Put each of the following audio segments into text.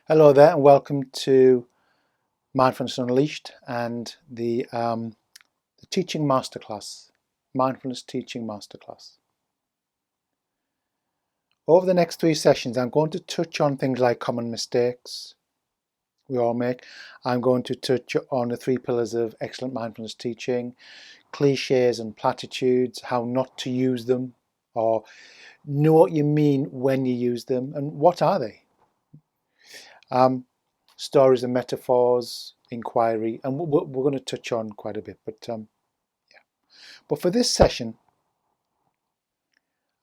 Hello there and welcome to Mindfulness Unleashed and the teaching masterclass, Mindfulness Teaching Masterclass. Over the next 3 sessions I'm going to touch on things like common mistakes we all make. I'm going to touch on the 3 pillars of excellent mindfulness teaching, cliches and platitudes, how not to use them, or know what you mean when you use them, and what are they? Stories and metaphors, inquiry, and we're going to touch on quite a bit. But for this session,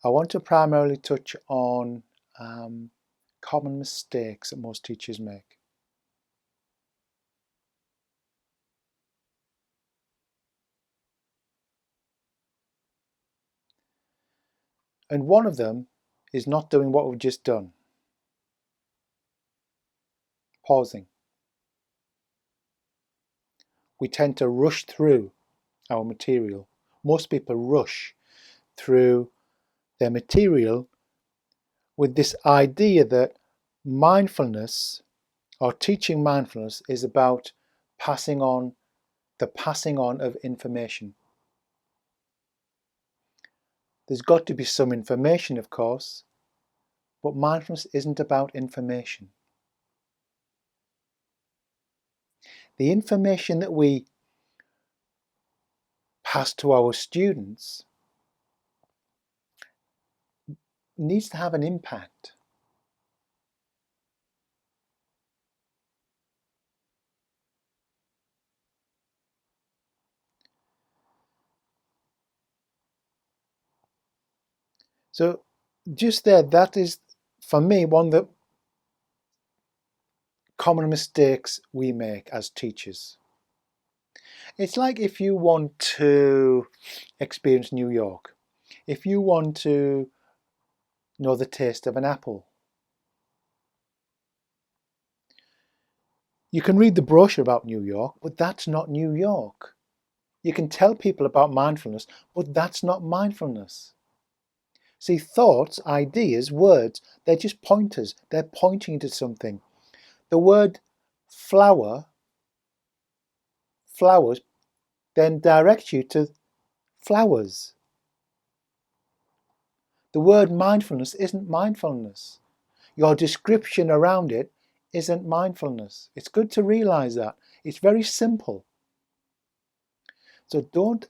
I want to primarily touch on common mistakes that most teachers make. And one of them is not doing what we've just done. Pausing. We tend to rush through our material. Most people rush through their material with this idea that mindfulness or teaching mindfulness is about passing on of information. There's got to be some information, of course, but mindfulness isn't about information. The information that we pass to our students needs to have an impact. So just there, that is, for me, one of the common mistakes we make as teachers. It's like if you want to experience New York, if you want to know the taste of an apple, you can read the brochure about New York, but that's not New York. You can tell people about mindfulness, but that's not mindfulness. See, thoughts, ideas, words, they're just pointers. They're pointing to something. The word flowers, then directs you to flowers. The word mindfulness isn't mindfulness. Your description around it isn't mindfulness. It's good to realize that. It's very simple. So don't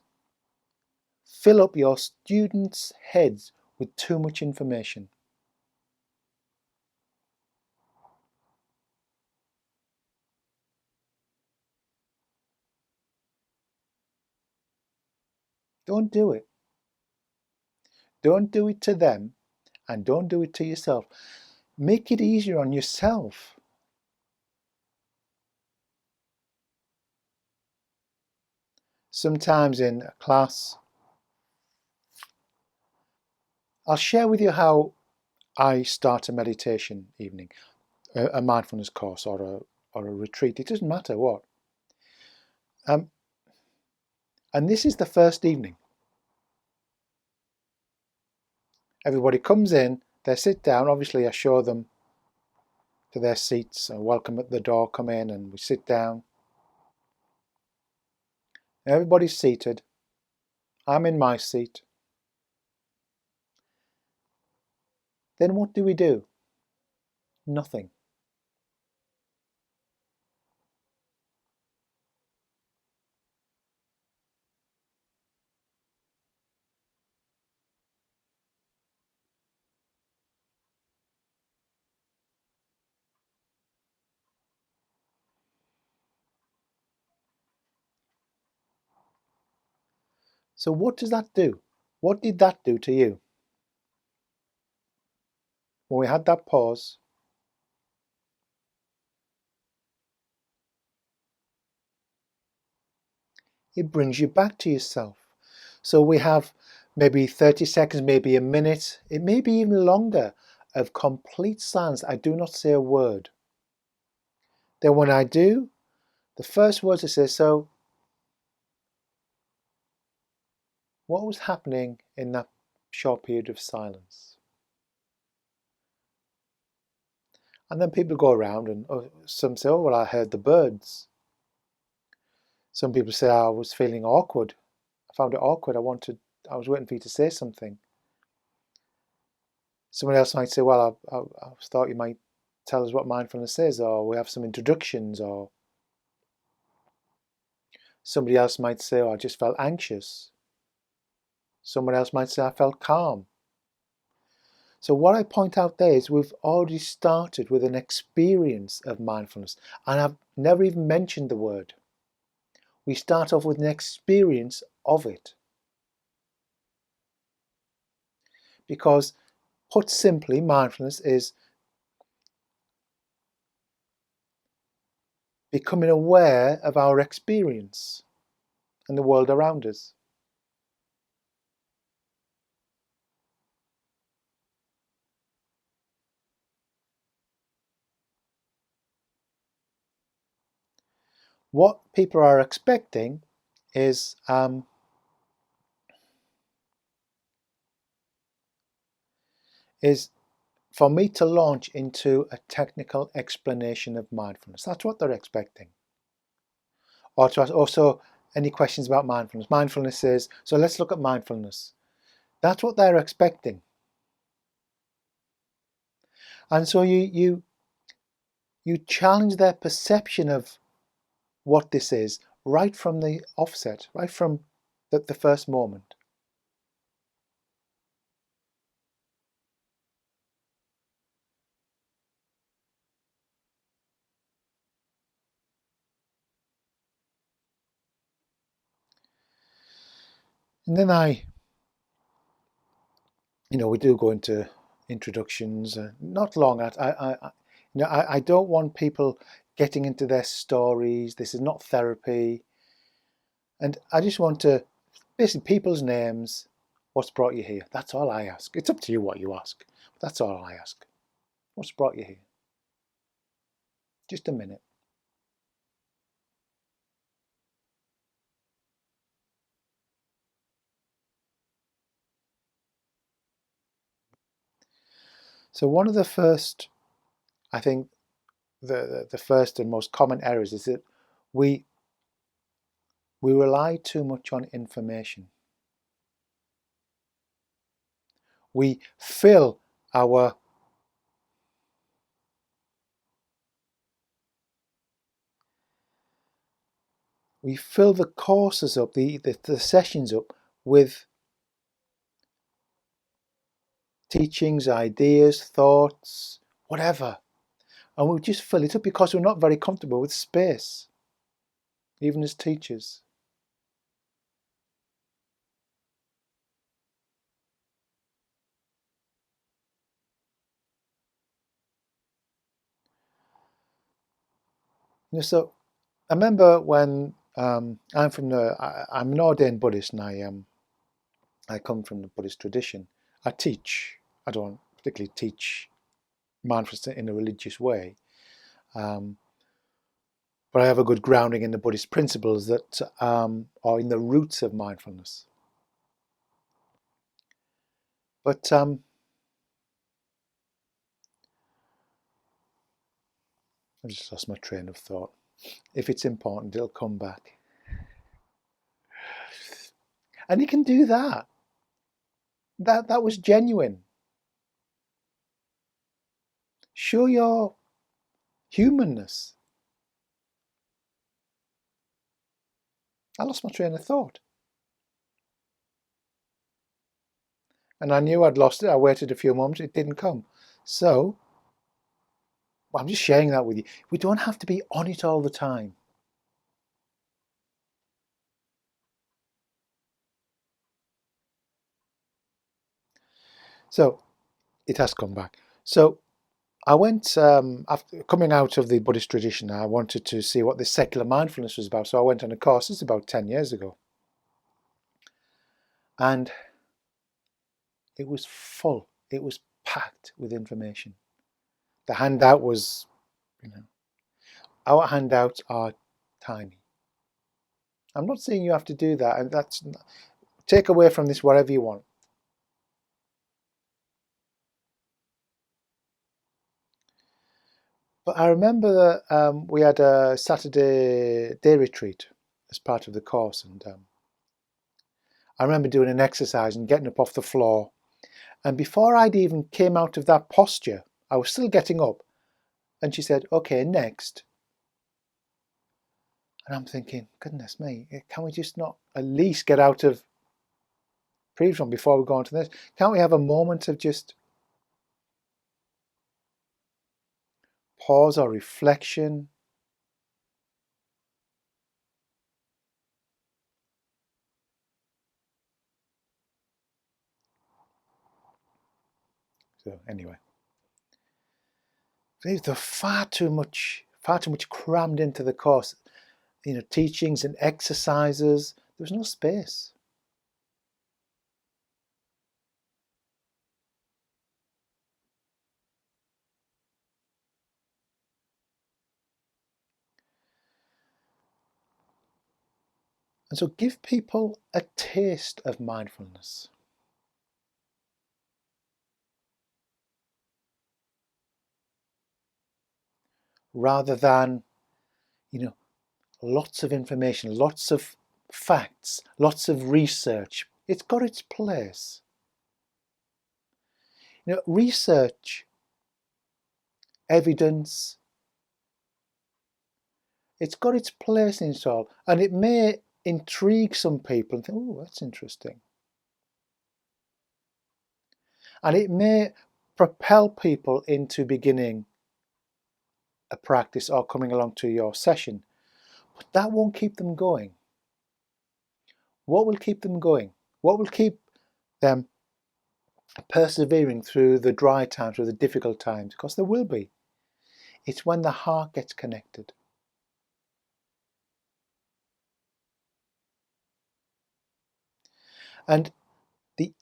fill up your students' heads with too much information. Don't do it. Don't do it to them, and don't do it to yourself. Make it easier on yourself. Sometimes in a class, I'll share with you how I start a meditation evening, a mindfulness course or a retreat. It doesn't matter what. And this is the first evening. Everybody comes in, they sit down. Obviously, I show them to their seats. Welcome at the door, come in, and we sit down. Everybody's seated. I'm in my seat. Then what do we do? Nothing. So what does that do? What did that do to you? When we had that pause, it brings you back to yourself. So we have maybe 30 seconds, maybe a minute, it may be even longer, of complete silence. I do not say a word. Then when I do, the first words I say, so what was happening in that short period of silence? And then people go around and some say, oh, well, I heard the birds. Some people say, I was feeling awkward. I found it awkward. I was waiting for you to say something. Someone else might say, well, I thought you might tell us what mindfulness is, or we have some introductions, or somebody else might say, oh, I just felt anxious. Someone else might say, I felt calm. So what I point out there is we've already started with an experience of mindfulness, and I've never even mentioned the word. We start off with an experience of it. Because, put simply, mindfulness is becoming aware of our experience and the world around us. What people are expecting is for me to launch into a technical explanation of mindfulness. That's what they're expecting. Or to ask also any questions about mindfulness. Mindfulness is, so let's look at mindfulness. That's what they're expecting. And so you challenge their perception of what this is right from the offset, right from the first moment. And then we do go into introductions. Not long. I don't want people getting into their stories. This is not therapy. And I just want to, basically, people's names, what's brought you here. That's all I ask. It's up to you what you ask. But that's all I ask. What's brought you here? Just a minute. So one of the first, I think, the first and most common errors is that we rely too much on information. We fill our the courses up, the sessions up with teachings, ideas, thoughts, whatever. And we just fill it up because we're not very comfortable with space, even as teachers. So I remember when I'm an ordained Buddhist, and I come from the Buddhist tradition. I teach. I don't particularly teach mindfulness in a religious way, but I have a good grounding in the Buddhist principles that are in the roots of mindfulness. But I just lost my train of thought. If it's important, it'll come back. And you can do that. That was genuine. Show your humanness. I lost my train of thought. And I knew I'd lost it. I waited a few moments. It didn't come. So, well, I'm just sharing that with you. We don't have to be on it all the time. So, it has come back. So, I went, after coming out of the Buddhist tradition, I wanted to see what this secular mindfulness was about. So I went on a course, it's about 10 years ago. And it was full. It was packed with information. The handout was, our handouts are tiny. I'm not saying you have to do that, and take away from this whatever you want. But I remember that we had a Saturday day retreat as part of the course, and I remember doing an exercise and getting up off the floor. And before I'd even came out of that posture, I was still getting up. And she said, "Okay, next." And I'm thinking, goodness me, can we just not at least get out of previous one before we go on to this? Can't we have a moment of just pause or reflection? So anyway, there's far too much crammed into the course. Teachings and exercises. There was no space. And so give people a taste of mindfulness. Rather than, lots of information, lots of facts, lots of research. It's got its place. Research, evidence, it's got its place in it all. And it may intrigue some people and think, oh, that's interesting. And it may propel people into beginning a practice or coming along to your session. But that won't keep them going. What will keep them going? What will keep them persevering through the dry times, through the difficult times? Because there will be. It's when the heart gets connected. And the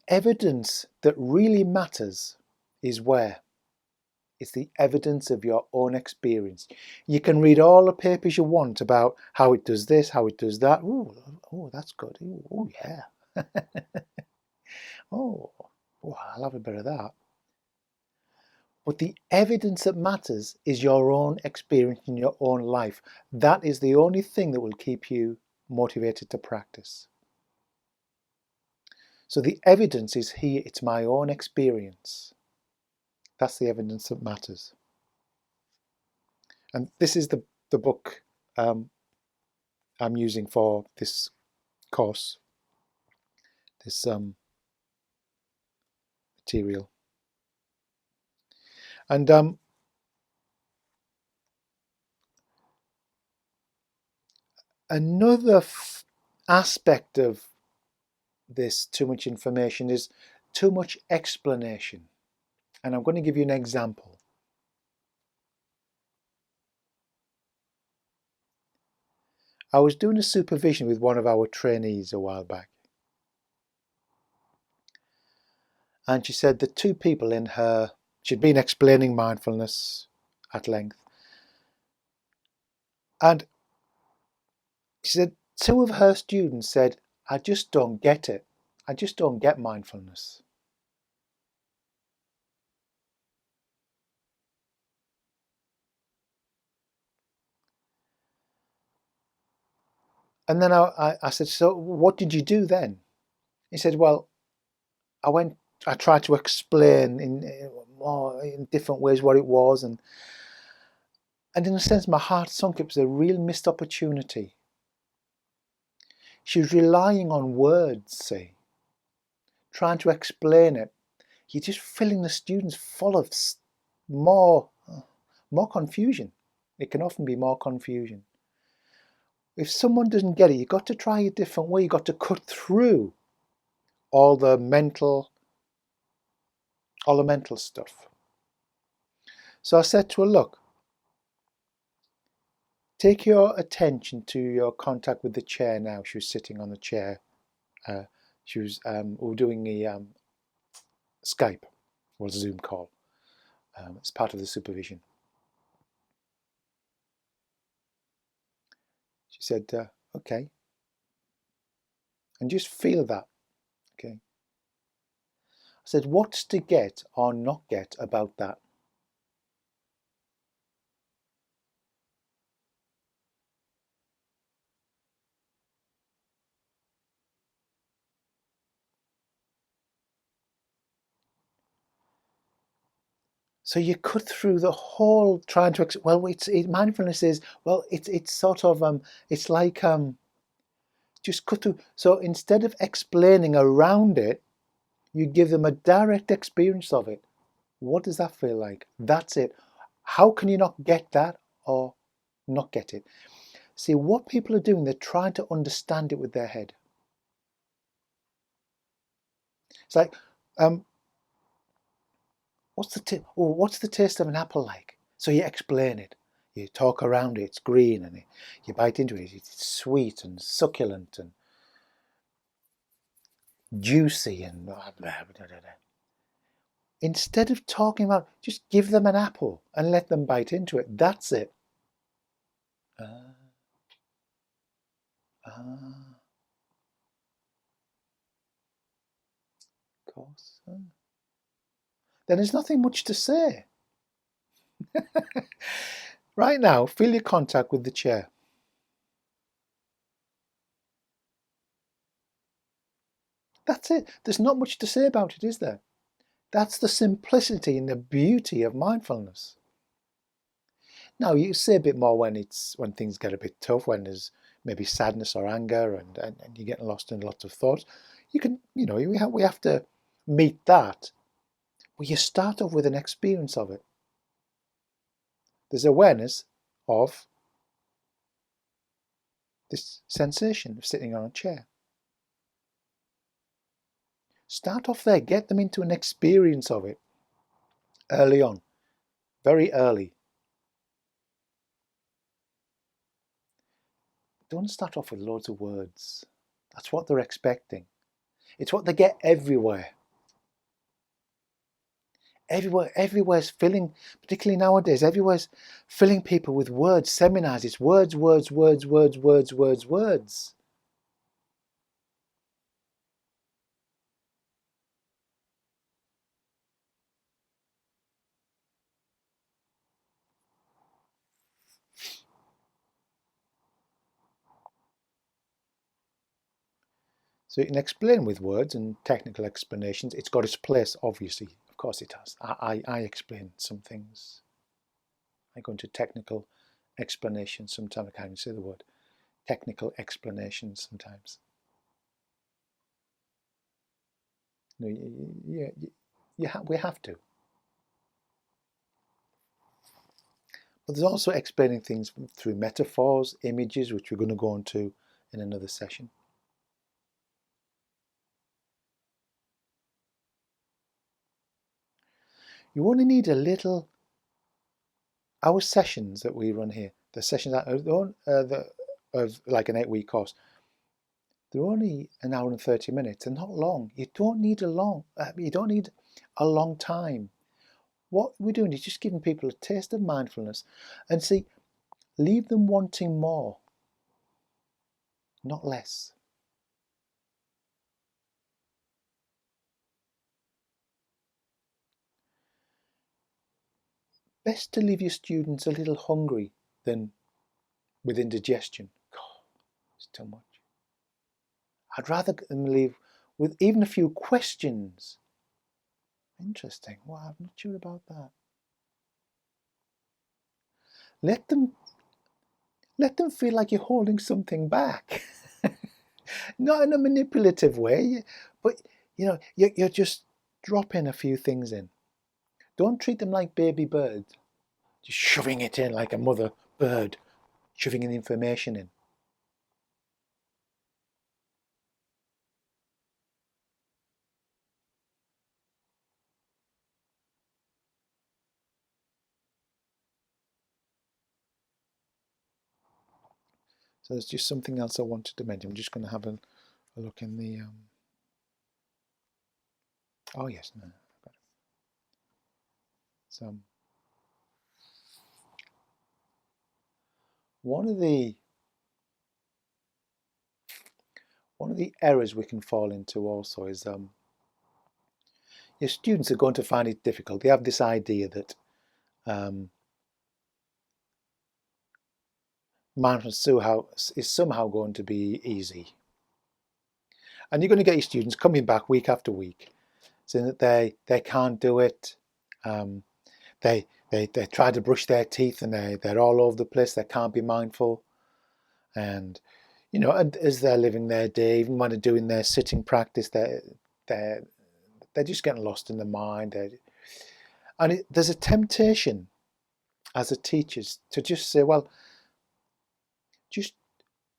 evidence that really matters is where? It's the evidence of your own experience. You can read all the papers you want about how it does this, how it does that. Oh, that's good. Oh, yeah. oh, I'll have a bit of that. But the evidence that matters is your own experience in your own life. That is the only thing that will keep you motivated to practice. So the evidence is here. It's my own experience. That's the evidence that matters. And this is the book I'm using for this course, this material. And another aspect of this too much information is too much explanation. And I'm going to give you an example. I was doing a supervision with one of our trainees a while back. And she said the two people in her, she'd been explaining mindfulness at length. And she said two of her students said, I just don't get it. I just don't get mindfulness. And then I said, so what did you do then? He said, well, I tried to explain in different ways what it was. And in a sense, my heart sunk. It was a real missed opportunity. She was relying on words, see, trying to explain it. You're just filling the students full of more confusion. It can often be more confusion. If someone doesn't get it, you've got to try a different way. You've got to cut through all the mental stuff. So I said to her, look, take your attention to your contact with the chair now. She was sitting on the chair. We were doing a Skype or Zoom call as part of the supervision. She said, okay. And just feel that, okay? I said, what's to get or not get about that? So you cut through the whole trying to well, mindfulness is well, it's sort of it's like just cut through. So instead of explaining around it, you give them a direct experience of it. What does that feel like? That's it. How can you not get that or not get it? See, what people are doing, they're trying to understand it with their head. It's like, what's the taste of an apple like? So you explain it. You talk around it. It's green, and you bite into it. It's sweet and succulent and juicy and blah, blah, blah, blah, blah. Instead of talking about, just give them an apple and let them bite into it. That's it. Of course. Then there's nothing much to say. Right now, feel your contact with the chair. That's it. There's not much to say about it, is there? That's the simplicity and the beauty of mindfulness. Now, you say a bit more when things get a bit tough, when there's maybe sadness or anger and you're getting lost in lots of thoughts. You can, we have to meet that. But you start off with an experience of it. There's awareness of this sensation of sitting on a chair. Start off there, get them into an experience of it early on, very early. Don't start off with loads of words. That's what they're expecting. It's what they get everywhere. Everywhere's filling, particularly nowadays, everywhere's filling people with words, seminars. It's words, words, words, words, words, words, words. So you can explain with words and technical explanations. It's got its place, obviously. Of course it has. I explain some things. I go into technical explanations sometimes. I can't even say the word. Technical explanations sometimes. We have to. But there's also explaining things through metaphors, images, which we're going to go into in another session. You only need a little. Our sessions that we run here, the sessions of like an 8-week course, they're only an hour and 30 minutes. They're not long. You don't need a long time. What we're doing is just giving people a taste of mindfulness, and leave them wanting more, not less. Best to leave your students a little hungry than with indigestion. God, it's too much. I'd rather them leave with even a few questions. Interesting. Well, I'm not sure about that. Let them feel like you're holding something back. Not in a manipulative way, but you're just dropping a few things in. Don't treat them like baby birds, just shoving it in like a mother bird, shoving in information in. So there's just something else I wanted to mention. I'm just going to have a look in the. Oh yes, no. So one of the errors we can fall into also is your students are going to find it difficult. They have this idea that mindfulness is somehow going to be easy. And you're going to get your students coming back week after week saying that they can't do it, they they try to brush their teeth and they're all over the place. They can't be mindful, and and as they're living their day, even when they're doing their sitting practice, they're just getting lost in the mind. There's a temptation as a teacher to just say, well, just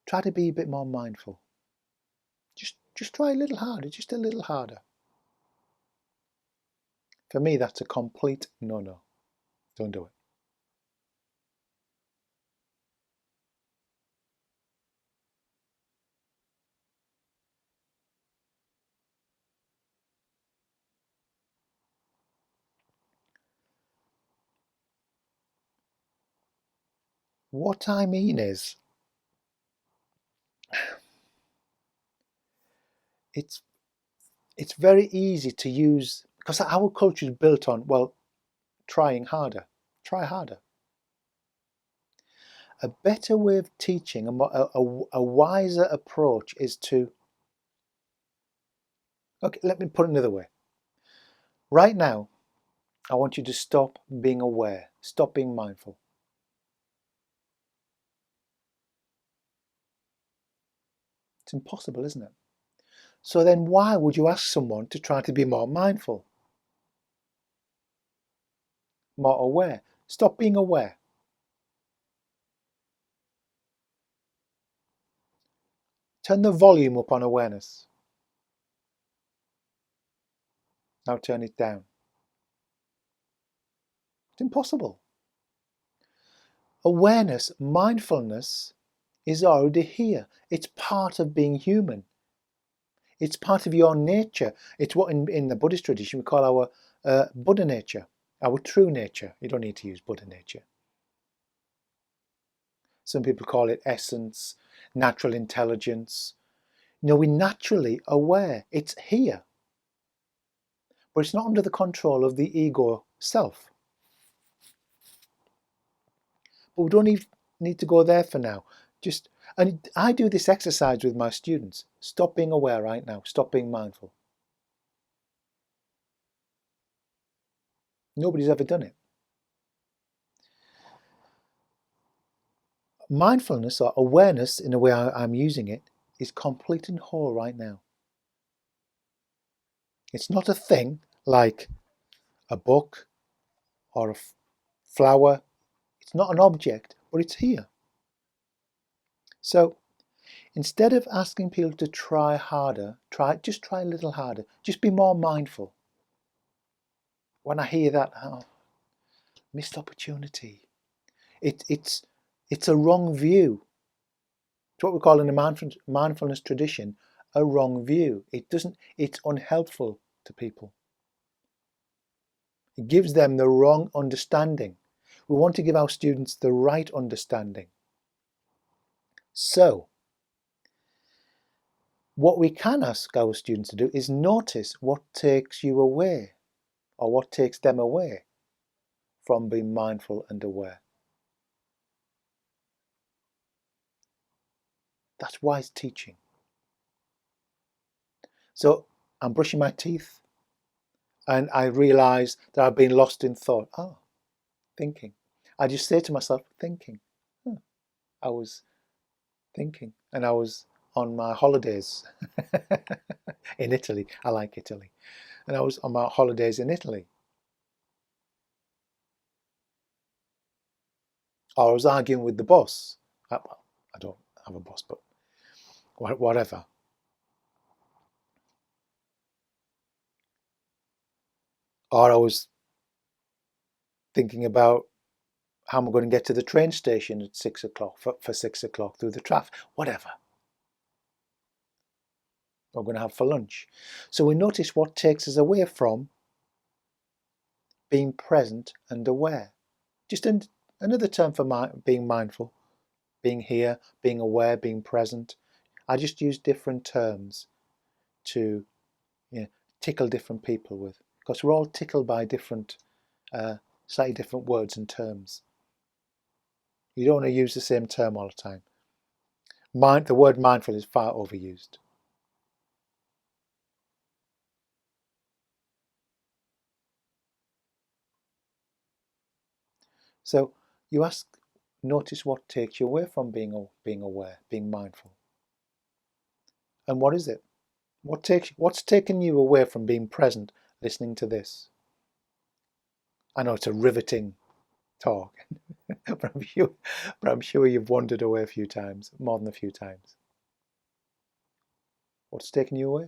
try to be a bit more mindful. Just try a little harder, just a little harder. For me, that's a complete no-no. Don't do it. What I mean is, it's very easy to use, because our culture is built on, well, trying harder. Try harder. A better way of teaching, a wiser approach is to, okay, let me put it another way. Right now, I want you to stop being aware, stop being mindful. It's impossible, isn't it? So then why would you ask someone to try to be more mindful, more aware? Stop being aware. Turn the volume up on awareness. Now turn it down. It's impossible. Awareness, mindfulness is already here. It's part of being human. It's part of your nature. It's what in the Buddhist tradition we call our Buddha nature, our true nature. You don't need to use Buddha nature. Some people call it essence, natural intelligence. No, we're naturally aware. It's here. But it's not under the control of the ego self. But we don't need to go there for now. And I do this exercise with my students. Stop being aware right now. Stop being mindful. Nobody's ever done it. Mindfulness or awareness, in the way I'm using it, is complete and whole right now. It's not a thing like a book or a flower. It's not an object, but it's here. So instead of asking people to try harder, just try a little harder. Just be more mindful. When I hear that, oh, missed opportunity. It's a wrong view. It's what we call in the mindfulness tradition a wrong view. It's unhelpful to people. It gives them the wrong understanding. We want to give our students the right understanding. So, what we can ask our students to do is notice what takes you away, or what takes them away from being mindful and aware. That's wise teaching. So, I'm brushing my teeth and I realise that I've been lost in thought. Oh, thinking. I just say to myself, thinking. I was thinking, and I was on my holidays in Italy. I like Italy. And I was on my holidays in Italy. Or I was arguing with the boss. Well, I don't have a boss, but whatever. Or I was thinking about how am I going to get to the train station at 6 o'clock, for 6 o'clock through the traffic, whatever. We're going to have for lunch. So we notice what takes us away from being present and aware. Just another term for being mindful, being here, being aware, being present. I just use different terms to tickle different people with, because we're all tickled by different, slightly different words and terms. You don't want to use the same term all the time. The word mindful is far overused. So you notice what takes you away from being aware, being mindful. And what is it? What's taken you away from being present, listening to this? I know it's a riveting talk, but I'm sure you've wandered away a few times, more than a few times. What's taken you away?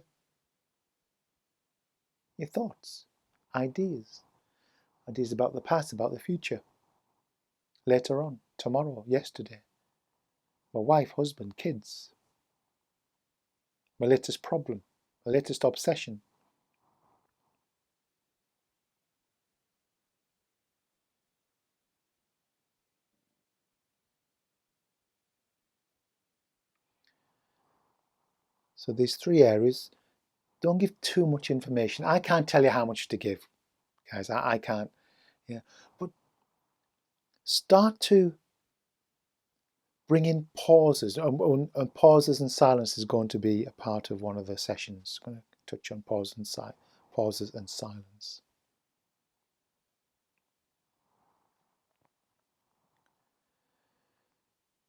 Your thoughts, ideas, ideas about the past, about the future, later on, tomorrow, yesterday, my wife, husband, kids, my latest problem, my latest obsession. So these three areas, don't give too much information. I can't tell you how much to give, guys. I can't. Yeah, but start to bring in pauses, and pauses and silence is going to be a part of one of the sessions. I'm going to touch on pauses and silence.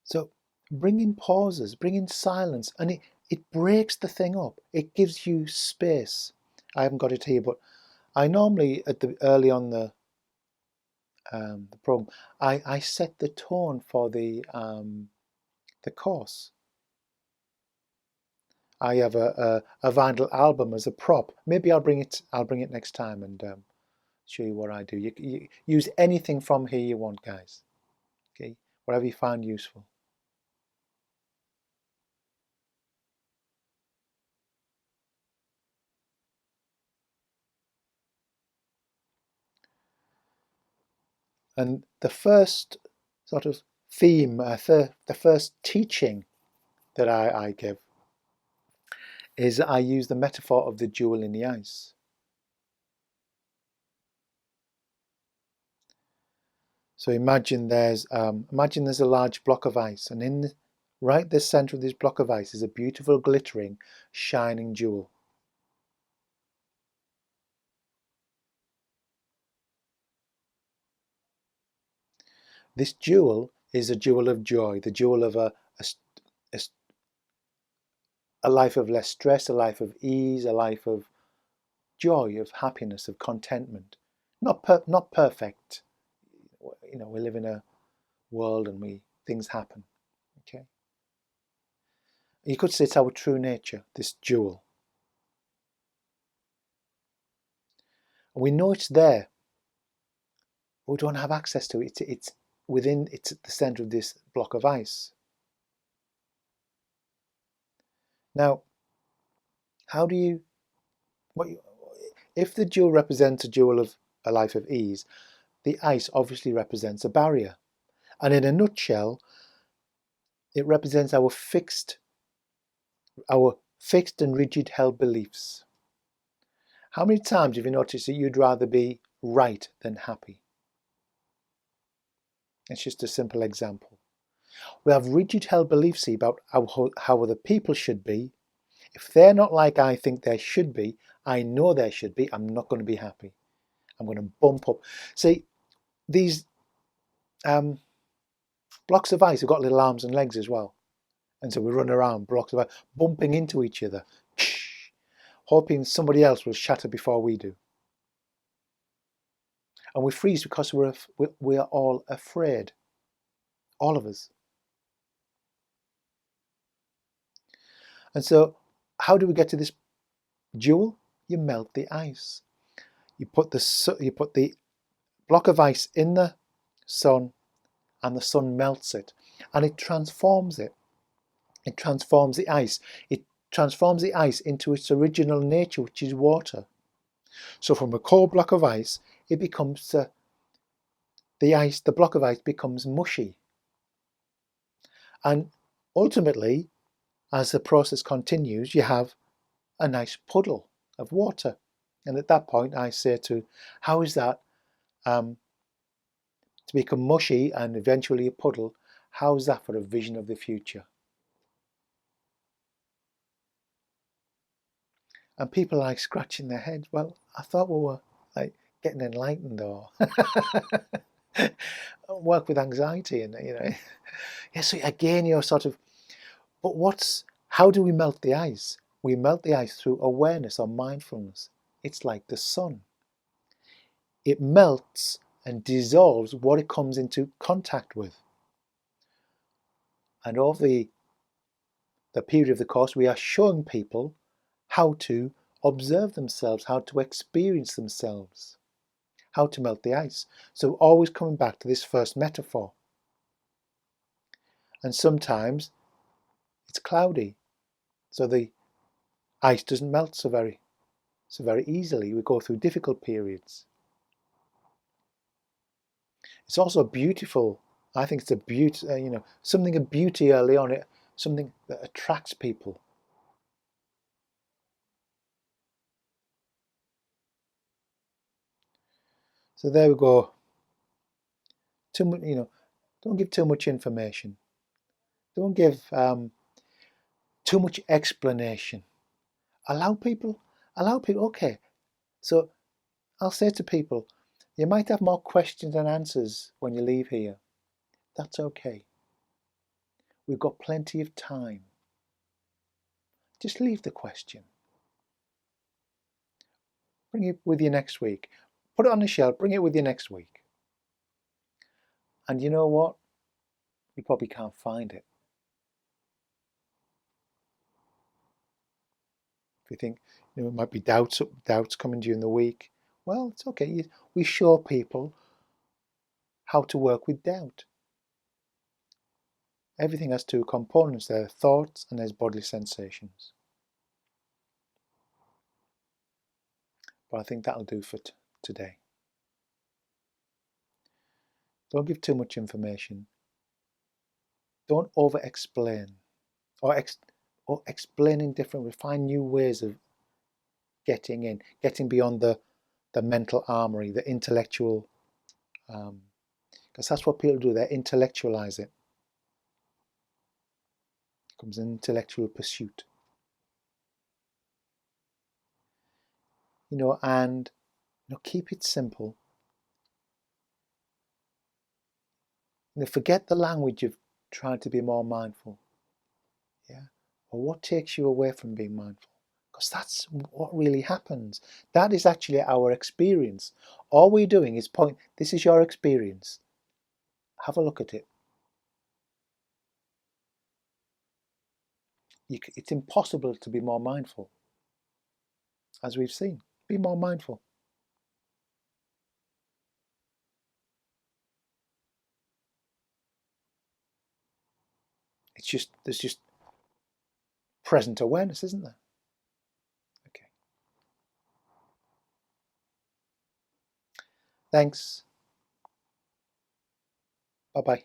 So bring in pauses, bring in silence, and it breaks the thing up. It gives you space. I haven't got it here, but I normally early on the program, I set the tone for the course. I have a vinyl album as a prop. Maybe I'll bring it next time and show you what I do. You use anything from here you want, guys. Okay, whatever you find useful. And the first sort of theme, the first teaching that I give is I use the metaphor of the jewel in the ice. So imagine there's a large block of ice, and in right the center of this block of ice is a beautiful, glittering, shining jewel. This jewel is a jewel of joy, the jewel of a life of less stress, a life of ease, a life of joy, of happiness, of contentment. Not perfect. You know, we live in a world and things happen. Okay. You could say it's our true nature, this jewel. And we know it's there, but we don't have access to it. It's at the center of this block of ice. Now, how do you, if the jewel represents a jewel of a life of ease, the ice obviously represents a barrier. And in a nutshell, it represents our fixed and rigid held beliefs. How many times have you noticed that you'd rather be right than happy? It's just a simple example. We have rigid held beliefs about how other people should be. If they're not like I think they should be, I know they should be, I'm not going to be happy. I'm going to bump up. See, these blocks of ice have got little arms and legs as well. And so we run around, blocks of ice, bumping into each other, hoping somebody else will shatter before we do. And we freeze because we are all afraid. All of us. And so how do we get to this jewel? You melt the ice. You put the block of ice in the sun, and the sun melts it, and it transforms it. It transforms the ice. It transforms the ice into its original nature, which is water. So from a cold block of ice, it becomes the block of ice becomes mushy. And ultimately, as the process continues, you have a nice puddle of water. And at that point, I say how is that to become mushy and eventually a puddle? How is that for a vision of the future? And people are like scratching their heads. Well, I thought we were like getting enlightened or work with anxiety, and yeah. So again, you're sort of, but how do we melt the ice? We melt the ice through awareness or mindfulness. It's like the sun. It melts and dissolves what it comes into contact with. And over the period of the course, we are showing people how to observe themselves, how to experience themselves, how to melt the ice. So always coming back to this first metaphor. And sometimes it's cloudy, so the ice doesn't melt so very easily. We go through difficult periods. It's also beautiful. I think it's a beauty, something of beauty early on, something that attracts people. So there we go. Too much, don't give too much information. Don't give too much explanation. Allow people, okay. So I'll say to people, you might have more questions than answers when you leave here. That's okay. We've got plenty of time. Just leave the question. Bring it with you next week. Put it on the shelf, bring it with you next week. And you know what? You probably can't find it. If you think it might be doubts coming during the week, well, it's okay. We show people how to work with doubt. Everything has two components. There are thoughts and there's bodily sensations. But I think that'll do for today. Don't give too much information. Don't over-explain or explaining differently. Find new ways of getting beyond the mental armory, the intellectual, because that's what people do. They intellectualize it. It becomes an intellectual pursuit. And keep it simple. Forget the language of trying to be more mindful. Yeah. Or what takes you away from being mindful? Because that's what really happens. That is actually our experience. All we're doing is this is your experience. Have a look at it. It's impossible to be more mindful. As we've seen, be more mindful. There's just present awareness, isn't there? Okay. Thanks. Bye-bye.